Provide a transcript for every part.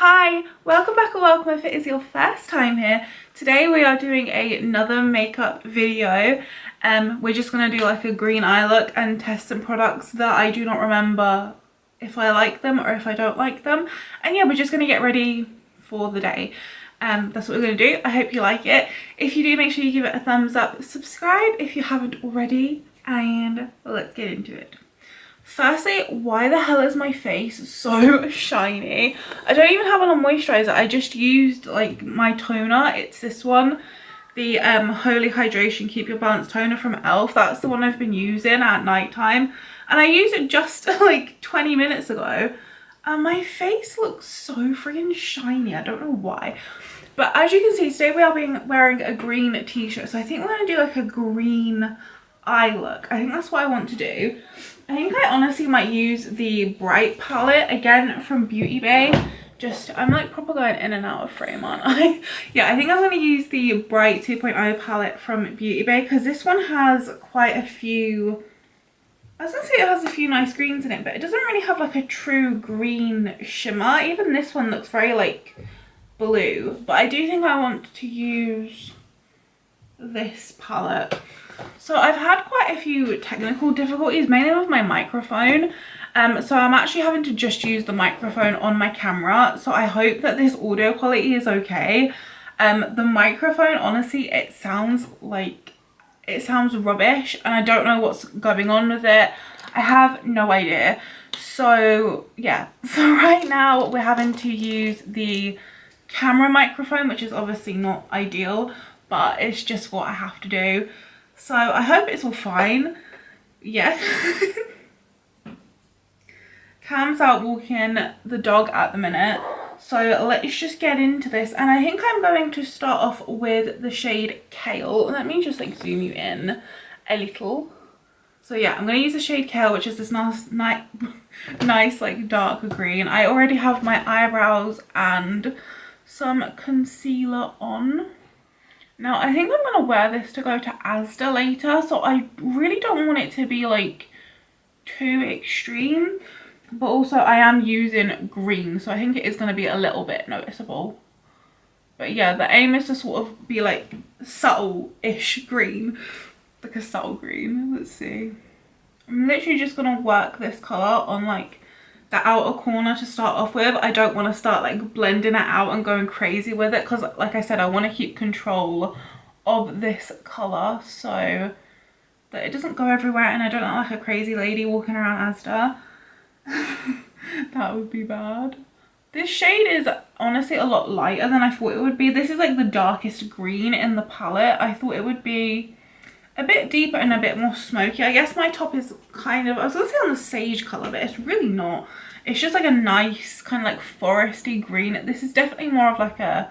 Hi, welcome back or welcome if it is your first time here. Today we are doing another makeup video. We're just going to do like a green eye look and test some products that I do not remember if I like them or if I don't like them. And yeah, we're just going to get ready for the day. That's what we're going to do. I hope you like it. If you do, make sure you give it a thumbs up, subscribe if you haven't already, and let's get into it. Firstly, why the hell is my face so shiny? I don't even have on a moisturizer. I just used like my toner. It's this one, the Holy Hydration Keep Your Balance toner from e.l.f. That's the one I've been using at night time, and I used it just like 20 minutes ago, and my face looks so freaking shiny. I don't know why, but as you can see, today we are wearing a green t-shirt, so I think we're gonna do like a green eye look. I think that's what I want to do. I think I honestly might use the Bright palette again from Beauty Bay. I'm like proper going in and out of frame, aren't I? Yeah, I think I'm going to use the Bright 2.0 palette from Beauty Bay because this one has quite a few, I was going to say it has a few nice greens in it, but it doesn't really have like a true green shimmer. Even this one looks very like blue, but I do think I want to use this palette. So I've had quite a few technical difficulties, mainly with my microphone. So I'm actually having to just use the microphone on my camera. So I hope that this audio quality is okay. The microphone, honestly, it sounds rubbish, and I don't know what's going on with it. I have no idea. So yeah, so right now we're having to use the camera microphone, which is obviously not ideal, but it's just what I have to do. So I hope it's all fine. Yeah. Cam's out walking the dog at the minute. So let's just get into this. And I think I'm going to start off with the shade Kale. Let me just like zoom you in a little. So yeah, I'm going to use the shade Kale, which is this nice like dark green. I already have my eyebrows and some concealer on. Now, I think I'm going to wear this to go to Asda later, so I really don't want it to be, like, too extreme. But also, I am using green, so I think it is going to be a little bit noticeable. But yeah, the aim is to sort of be, like, subtle-ish green. Like a subtle green. Let's see. I'm literally just going to work this colour on, like, the outer corner to start off with. I don't want to start like blending it out and going crazy with it because like I said, I want to keep control of this colour so that it doesn't go everywhere and I don't look like a crazy lady walking around Asda. That would be bad. This shade is honestly a lot lighter than I thought it would be. This is like the darkest green in the palette. I thought it would be a bit deeper and a bit more smoky. I guess my top is kind of, I was going to say on the sage colour, but it's really not. It's just like a nice kind of like foresty green. This is definitely more of like a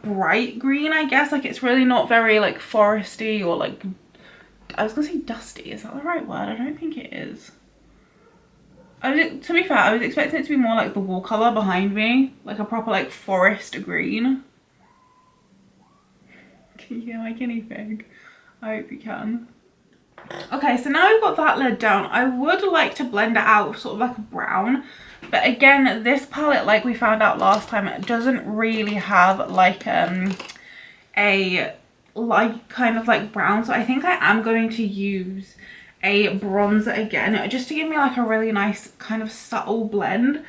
bright green, I guess. Like it's really not very like foresty or like, I was going to say dusty. Is that the right word? I don't think it is. To be fair, I was expecting it to be more like the wall colour behind me. Like a proper like forest green. Can you hear my guinea pig? I hope you can. Okay, so now we've got that laid down. I would like to blend it out sort of like a brown. But again, this palette, like we found out last time, it doesn't really have like a light kind of like brown. So I think I am going to use a bronzer again, just to give me like a really nice kind of subtle blend.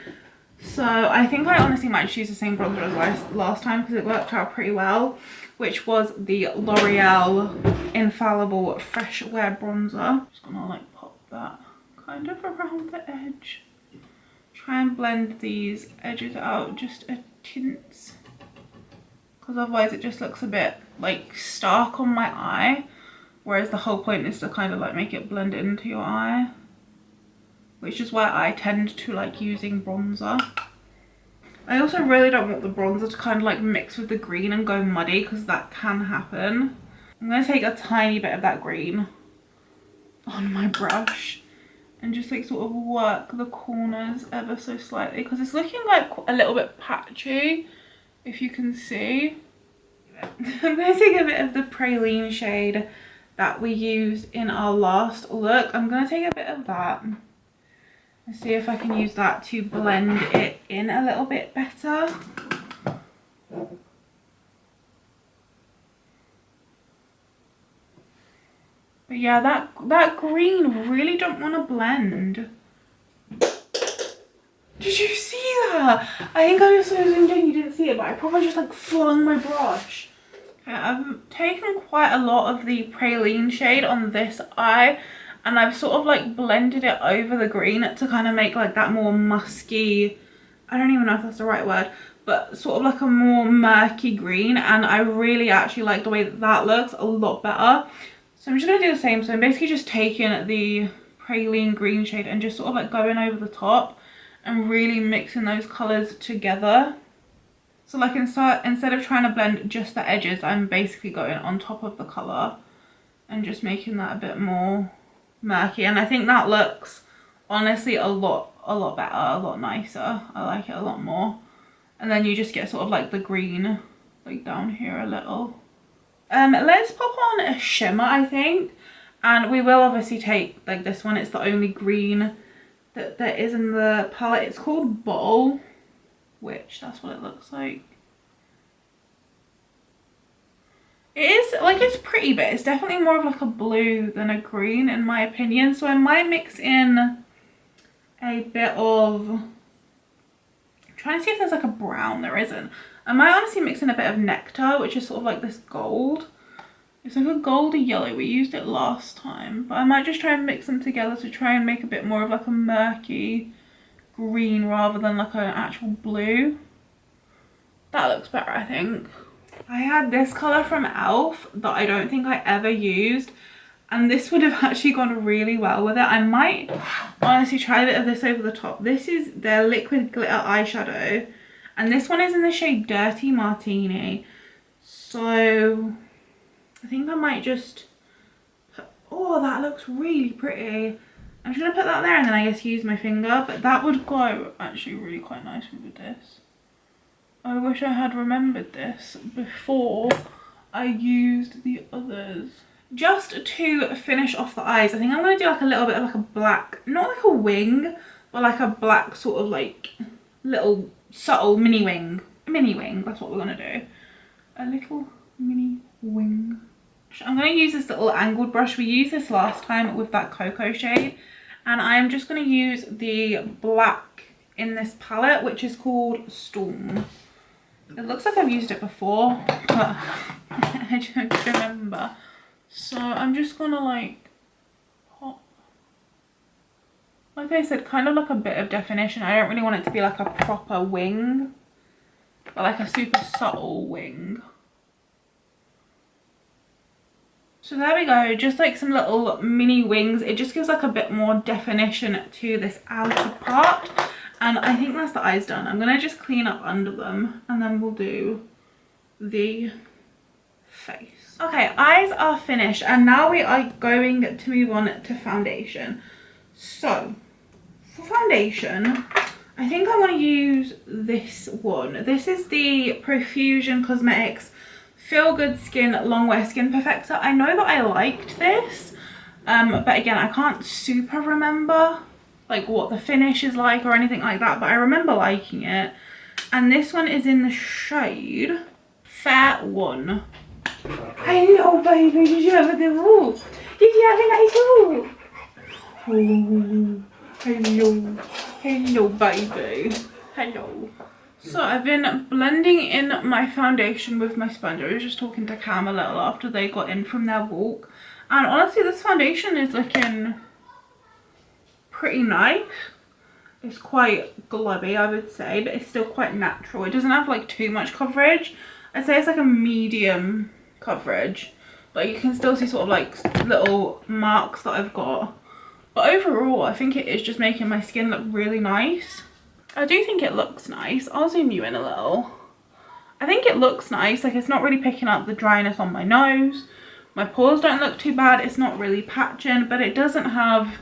So I think I honestly might just use the same bronzer as last time because it worked out pretty well, which was the L'Oreal Infallible Fresh Wear Bronzer. Just gonna like pop that kind of around the edge. Try and blend these edges out just a tint, because otherwise it just looks a bit like stark on my eye. Whereas the whole point is to kind of like make it blend into your eye, which is why I tend to like using bronzer. I also really don't want the bronzer to kind of like mix with the green and go muddy because that can happen. I'm going to take a tiny bit of that green on my brush and just like sort of work the corners ever so slightly because it's looking like a little bit patchy, if you can see. I'm going to take a bit of the Praline shade that we used in our last look. I'm going to take a bit of that Let's see if I can use that to blend it in a little bit better. But yeah, that green really don't want to blend. Did you see that? I think I was so zoomed in you didn't see it, but I probably just like flung my brush. Okay, I've taken quite a lot of the praline shade on this eye, and I've sort of like blended it over the green to kind of make like that more musky, I don't even know if that's the right word, but sort of like a more murky green, and I really actually like the way that that looks a lot better. So I'm just going to do the same. So I'm basically just taking the praline green shade and just sort of like going over the top and really mixing those colours together. So like instead of trying to blend just the edges, I'm basically going on top of the colour and just making that a bit more murky. And I think that looks honestly a lot better, a lot nicer. I like it a lot more. And then you just get sort of like the green like down here a little. Let's pop on a shimmer, I think, and we will obviously take like this one. It's the only green that there is in the palette. It's called Bottle, which that's what it looks like. It is like, it's pretty, but it's definitely more of like a blue than a green in my opinion. So I might mix in a bit of, I'm trying to see if there's like a brown. There isn't. I might honestly mix in a bit of Nectar, which is sort of like this gold. It's like a goldy yellow. We used it last time, but I might just try and mix them together to try and make a bit more of like a murky green rather than like an actual blue. That looks better, I think. I had this colour from e.l.f. that I don't think I ever used, and this would have actually gone really well with it. I might honestly try a bit of this over the top. This is their liquid glitter eyeshadow, and this one is in the shade Dirty Martini. So I think I might just put, oh, that looks really pretty. I'm just going to put that there and then I guess use my finger, but that would go actually really quite nicely with this. I wish I had remembered this before I used the others. Just to finish off the eyes, I think I'm going to do like a little bit of like a black, not like a wing, but like a black sort of like little subtle mini wing. That's what we're going to do. A little mini wing. I'm going to use this little angled brush. We used this last time with that cocoa shade, and I'm just going to use the black in this palette, which is called Storm. It looks like I've used it before, but I don't remember. So I'm just going to like pop, like I said, kind of like a bit of definition. I don't really want it to be like a proper wing, but like a super subtle wing. So there we go, just like some little mini wings. It just gives like a bit more definition to this outer part. And I think that's the eyes done. I'm going to just clean up under them and then we'll do the face. Okay, eyes are finished and now we are going to move on to foundation. So for foundation, I think I want to use this one. This is the Profusion Cosmetics Feel Good Skin Longwear Skin Perfector. I know that I liked this, but again, I can't super remember like what the finish is like or anything like that, but I remember liking it. And this one is in the shade Fair One. Hello, baby. Did you have a good walk? Did you have a nice walk? Oh, hello. Hello, baby. Hello. So I've been blending in my foundation with my sponge. I was just talking to Cam a little after they got in from their walk. And honestly, this foundation is looking pretty nice. It's quite glowy, I would say, but it's still quite natural. It doesn't have like too much coverage. I'd say it's like a medium coverage, but you can still see sort of like little marks that I've got. But overall, I think it is just making my skin look really nice. I do think it looks nice. I'll zoom you in a little. I think it looks nice. Like, it's not really picking up the dryness on my nose. My pores don't look too bad. It's not really patching, but it doesn't have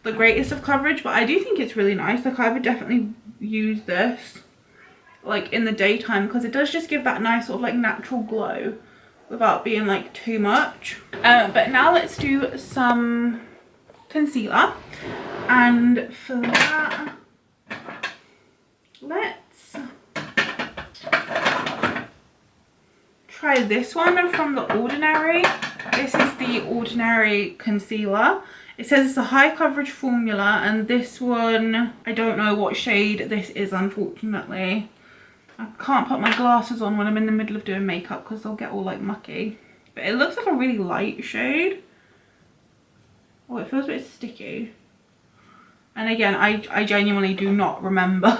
the greatest of coverage. But I do think it's really nice. Like, I would definitely use this like in the daytime because it does just give that nice sort of like natural glow without being like too much. But now let's do some concealer. And for that, let's try this one from The Ordinary. This is the Ordinary concealer. It says it's a high coverage formula, and this one, I don't know what shade this is, unfortunately. I can't put my glasses on when I'm in the middle of doing makeup because they'll get all like mucky. But it looks like a really light shade. Oh, it feels a bit sticky. And again, I genuinely do not remember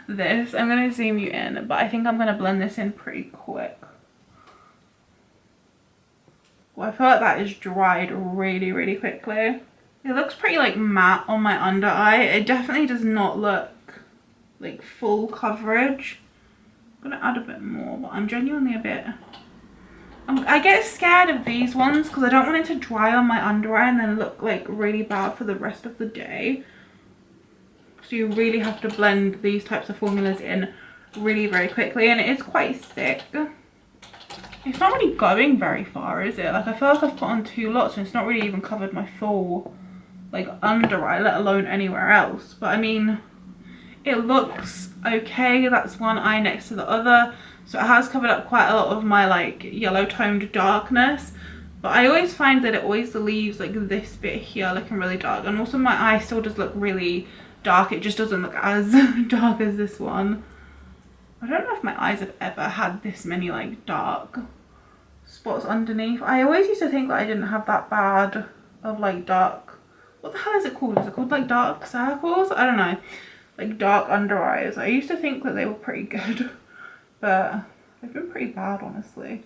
this. I'm going to zoom you in, but I think I'm going to blend this in pretty quick. Well, I feel like that is dried really, really quickly. It looks pretty like matte on my under eye. It definitely does not look like full coverage. I'm going to add a bit more, but I'm genuinely a bit... I get scared of these ones because I don't want it to dry on my under eye and then look like really bad for the rest of the day. So you really have to blend these types of formulas in really very quickly, and it is quite thick. It's not really going very far, is it? Like, I feel like I've put on 2 lots and it's not really even covered my full like under eye, let alone anywhere else. But I mean, it looks okay. That's one eye next to the other, so it has covered up quite a lot of my like yellow toned darkness. But I always find that it always leaves like this bit here looking really dark, and also my eye still does look really dark. It just doesn't look as dark as this one. I don't know if my eyes have ever had this many like dark spots underneath. I always used to think that I didn't have that bad of like dark, what the hell is it called? Is it called like dark circles? I don't know. Like dark under eyes. I used to think that they were pretty good, but they've been pretty bad, honestly.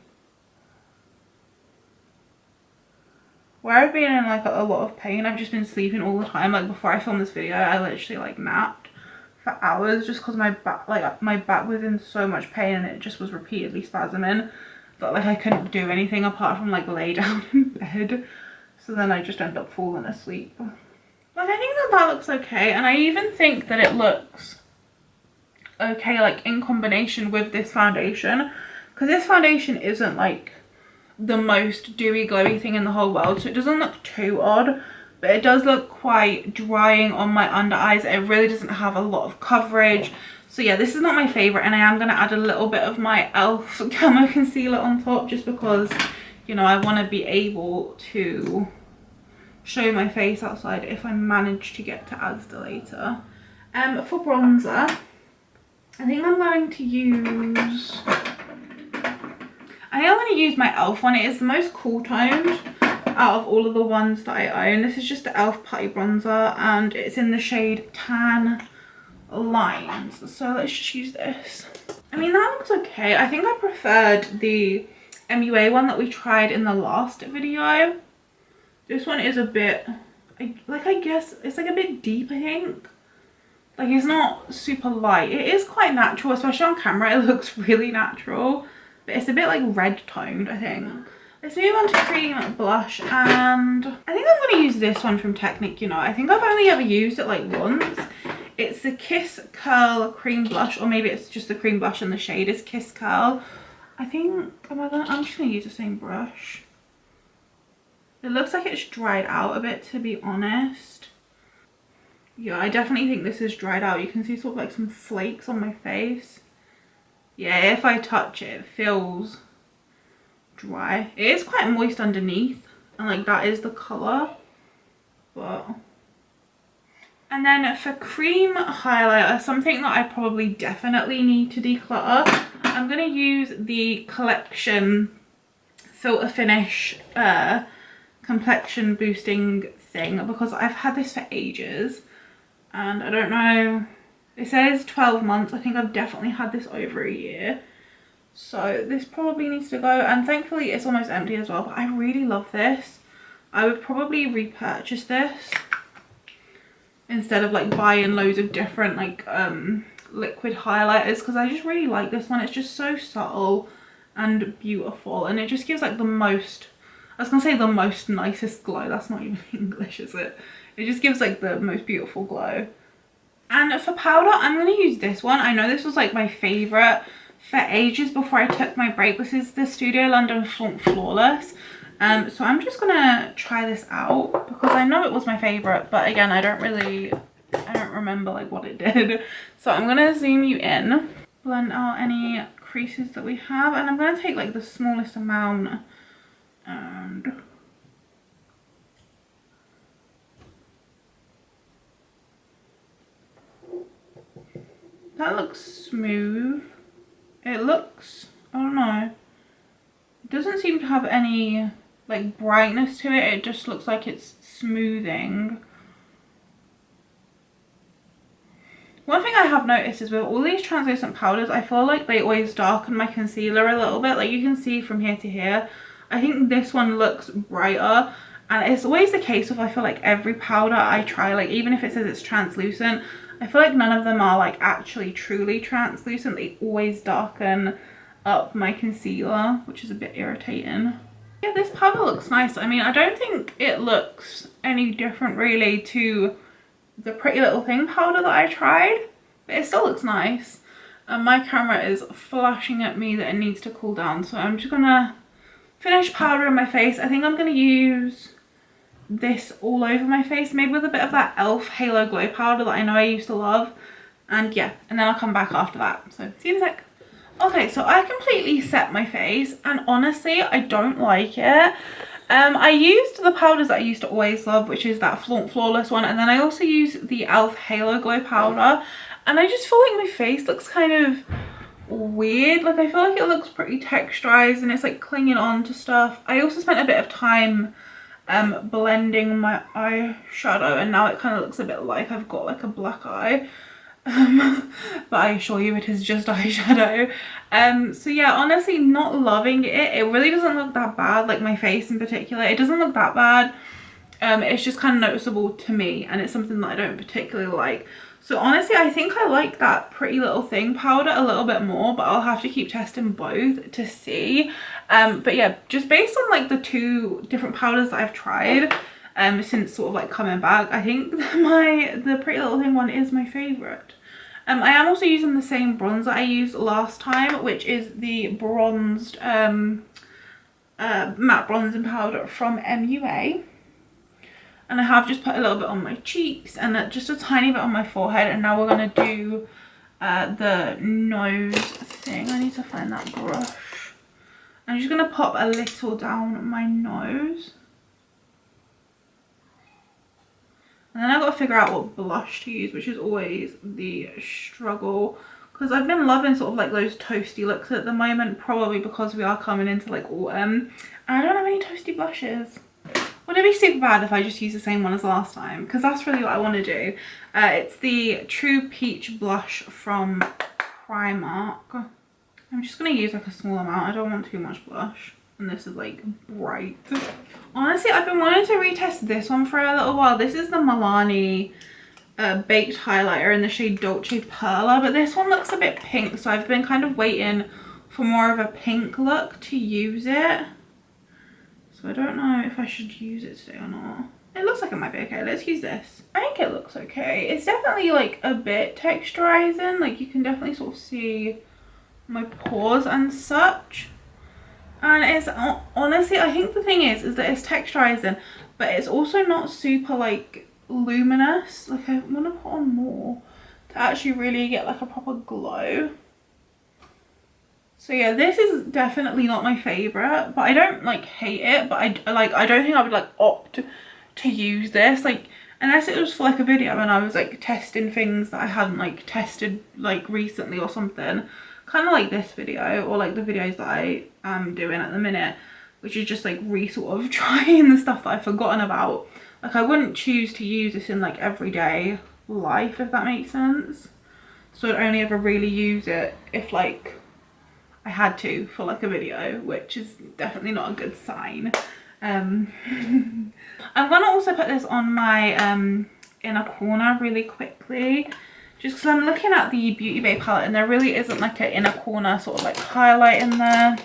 Where I've been in like a lot of pain, I've just been sleeping all the time. Like before I filmed this video, I literally like napped for hours just because my back was in so much pain and it just was repeatedly spasming that like I couldn't do anything apart from like lay down in bed. So then I just ended up falling asleep. Like, I think that looks okay, and I even think that it looks okay like in combination with this foundation, because this foundation isn't like the most dewy glowy thing in the whole world, so it doesn't look too odd, but it does look quite drying on my under eyes. It really doesn't have a lot of coverage. So yeah, this is not my favorite, and I am going to add a little bit of my e.l.f. camo concealer on top just because, you know, I want to be able to show my face outside if I manage to get to Asda later. For bronzer, I think I'm going to use... I'm going to use my e.l.f. one. It is the most cool toned out of all of the ones that I own. This is just the e.l.f. putty bronzer, and it's in the shade Tan Lines. So let's just use this. I mean, that looks okay. I think I preferred the MUA one that we tried in the last video. This one is a bit, I guess it's like a bit deep, I think. Like, it's not super light. It is quite natural, especially on camera. It looks really natural, but it's a bit like red toned, I think. Let's move on to cream blush, and I think I'm going to use this one from Technique, you know. I think I've only ever used it like once. It's the Kiss Curl cream blush, or maybe it's just the cream blush and the shade is Kiss Curl. I think, I'm just going to use the same brush. It looks like it's dried out a bit, to be honest. Yeah, I definitely think this is dried out. You can see sort of like some flakes on my face. Yeah, if I touch it, it feels dry. It is quite moist underneath, and like that is the colour. But... And then for cream highlighter, something that I probably definitely need to declutter, I'm going to use the Collection Filter Finish complexion boosting thing, because I've had this for ages and I don't know, it says 12 months. I think I've definitely had this over a year, so this probably needs to go, and thankfully it's almost empty as well. But I really love this. I would probably repurchase this instead of like buying loads of different like liquid highlighters, because I just really like this one. It's just so subtle and beautiful, and it just gives like the most, I was gonna say the most nicest glow. That's not even English, is it? It just gives like the most beautiful glow. And for powder, I'm gonna use this one. I know this was like my favorite for ages before I took my break. This is the Studio London Flawless. So I'm just gonna try this out because I know it was my favorite, but again, I don't remember like what it did. So I'm gonna zoom you in, blend out any creases that we have, and I'm gonna take like the smallest amount, and that looks smooth. It looks, I don't know, it doesn't seem to have any like brightness to it. It just looks like it's smoothing. One thing I have noticed is with all these translucent powders, I feel like they always darken my concealer a little bit. Like you can see from here to here, I think this one looks brighter, and it's always the case with, I feel like every powder I try, like even if it says it's translucent, I feel like none of them are like actually truly translucent. They always darken up my concealer, which is a bit irritating. Yeah, this powder looks nice. I mean, I don't think it looks any different really to the Pretty Little Thing powder that I tried, but it still looks nice. And my camera is flashing at me that it needs to cool down, so I'm just gonna finish powdering my face. I think I'm gonna use this all over my face, maybe with a bit of that e.l.f. Halo Glow powder that I know I used to love, and yeah, and then I'll come back after that. So see you in a sec. Okay, so I completely set my face, and honestly I don't like it. I used the powders that I used to always love, which is that Flaunt Flawless one, and then I also used the e.l.f. Halo Glow powder, and I just feel like my face looks kind of weird. Like I feel like it looks pretty texturized and it's like clinging on to stuff. I also spent a bit of time blending my eyeshadow, and now it kind of looks a bit like I've got like a black eye. But I assure you it is just eyeshadow. So yeah, honestly not loving it. It really doesn't look that bad, like my face in particular, it doesn't look that bad. It's just kind of noticeable to me, and it's something that I don't particularly like. So honestly I think I like that Pretty Little Thing powder a little bit more, but I'll have to keep testing both to see. But yeah, just based on like the two different powders that I've tried since sort of like coming back, I think the Pretty Little Thing one is my favorite. I am also using the same bronzer I used last time, which is the bronzed matte bronzing powder from MUA, and I have just put a little bit on my cheeks and just a tiny bit on my forehead, and now we're going to do the nose thing. I need to find that brush. I'm just going to pop a little down my nose. And then I've got to figure out what blush to use, which is always the struggle, because I've been loving sort of like those toasty looks at the moment, probably because we are coming into like autumn, and I don't have any toasty blushes. Would it be super bad if I just use the same one as last time? Because that's really what I want to do. It's the True Peach blush from Primark. I'm just going to use like a small amount. I don't want too much blush. And this is like bright. Honestly, I've been wanting to retest this one for a little while. This is the Milani baked highlighter in the shade Dolce Perla, but this one looks a bit pink, so I've been kind of waiting for more of a pink look to use it. So I don't know if I should use it today or not. It looks like it might be okay. Let's use this. I think it looks okay. It's definitely like a bit texturizing. Like you can definitely sort of see my pores and such. And it's honestly, I think the thing is that it's texturizing, but it's also not super like luminous. Like I want to put on more to actually really get like a proper glow. So yeah, this is definitely not my favorite, but I don't like hate it, but I don't think I would like opt to use this, like unless it was for like a video and I was like testing things that I hadn't like tested like recently or something. Kind of like this video, or like the videos that I am doing at the minute, which is just like sort of trying the stuff that I've forgotten about. Like I wouldn't choose to use this in like everyday life, if that makes sense. So I'd only ever really use it if like I had to for like a video, which is definitely not a good sign. I'm gonna also put this on my inner corner really quickly, just because I'm looking at the Beauty Bay palette and there really isn't like an inner corner sort of like highlight in there.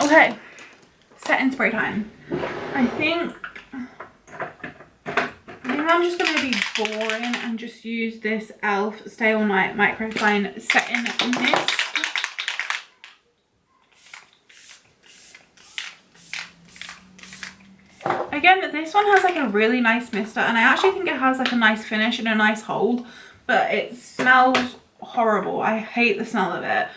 Okay, setting spray time. I think I'm just going to be boring and just use this e.l.f. Stay All Night Microfine Setting Mist. Again, this one has like a really nice mister, and I actually think it has like a nice finish and a nice hold, but it smells horrible. I hate the smell of it.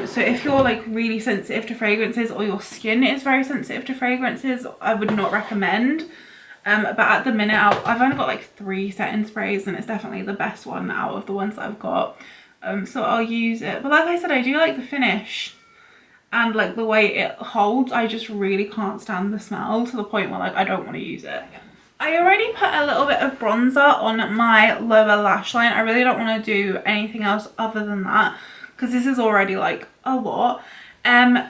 So if you're like really sensitive to fragrances, or your skin is very sensitive to fragrances, I would not recommend. But at the minute I've only got like 3 setting sprays, and it's definitely the best one out of the ones that I've got. So I'll use it. But like I said, I do like the finish and like the way it holds. I just really can't stand the smell, to the point where like I don't want to use it. I already put a little bit of bronzer on my lower lash line. I really don't want to do anything else other than that, because this is already like a lot.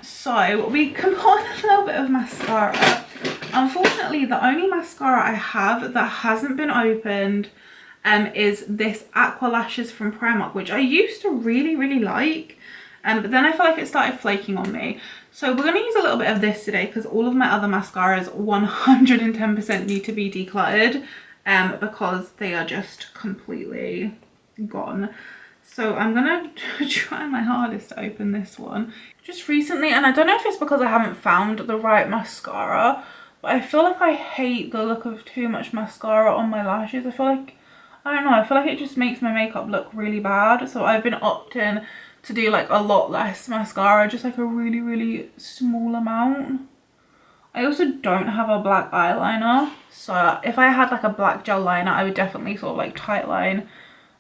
So we can put on a little bit of mascara. Unfortunately, the only mascara I have that hasn't been opened is this Aqua Lashes from Primark, which I used to really like, but then I feel like it started flaking on me. So we're going to use a little bit of this today, because all of my other mascaras 110% need to be decluttered, because they are just completely gone. So I'm going to try my hardest to open this one. Just recently, and I don't know if it's because I haven't found the right mascara, but I feel like I hate the look of too much mascara on my lashes. I feel like, I don't know, I feel like it just makes my makeup look really bad. So I've been opting to do like a lot less mascara, just like a really small amount. I also don't have a black eyeliner, so if I had like a black gel liner, I would definitely sort of like tight line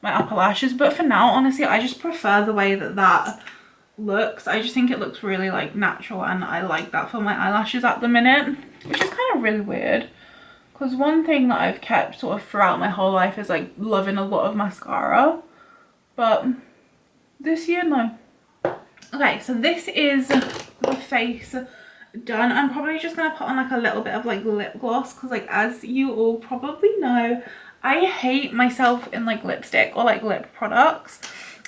my upper lashes. But for now, honestly, I just prefer the way that that looks. I just think it looks really like natural, and I like that for my eyelashes at the minute, which is kind of really weird, because one thing that I've kept sort of throughout my whole life is like loving a lot of mascara, but this year, no. Okay, so this is the face done. I'm probably just gonna put on like a little bit of like lip gloss, because like as you all probably know, I hate myself in like lipstick or like lip products.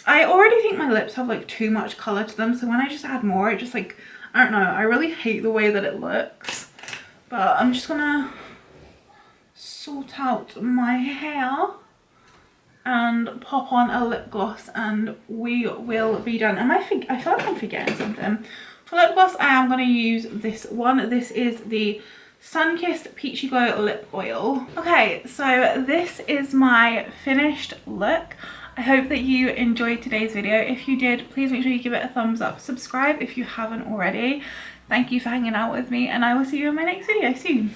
I already think my lips have like too much color to them, so when I just add more, it just like, I don't know, I really hate the way that it looks. But I'm just gonna sort out my hair and pop on a lip gloss, and we will be done. I feel like I'm forgetting something. For lip gloss, I am going to use this one. This is the Sunkissed Peachy Glow Lip Oil. Okay, so this is my finished look. I hope that you enjoyed today's video. If you did, please make sure you give it a thumbs up. Subscribe if you haven't already. Thank you for hanging out with me, and I will see you in my next video soon.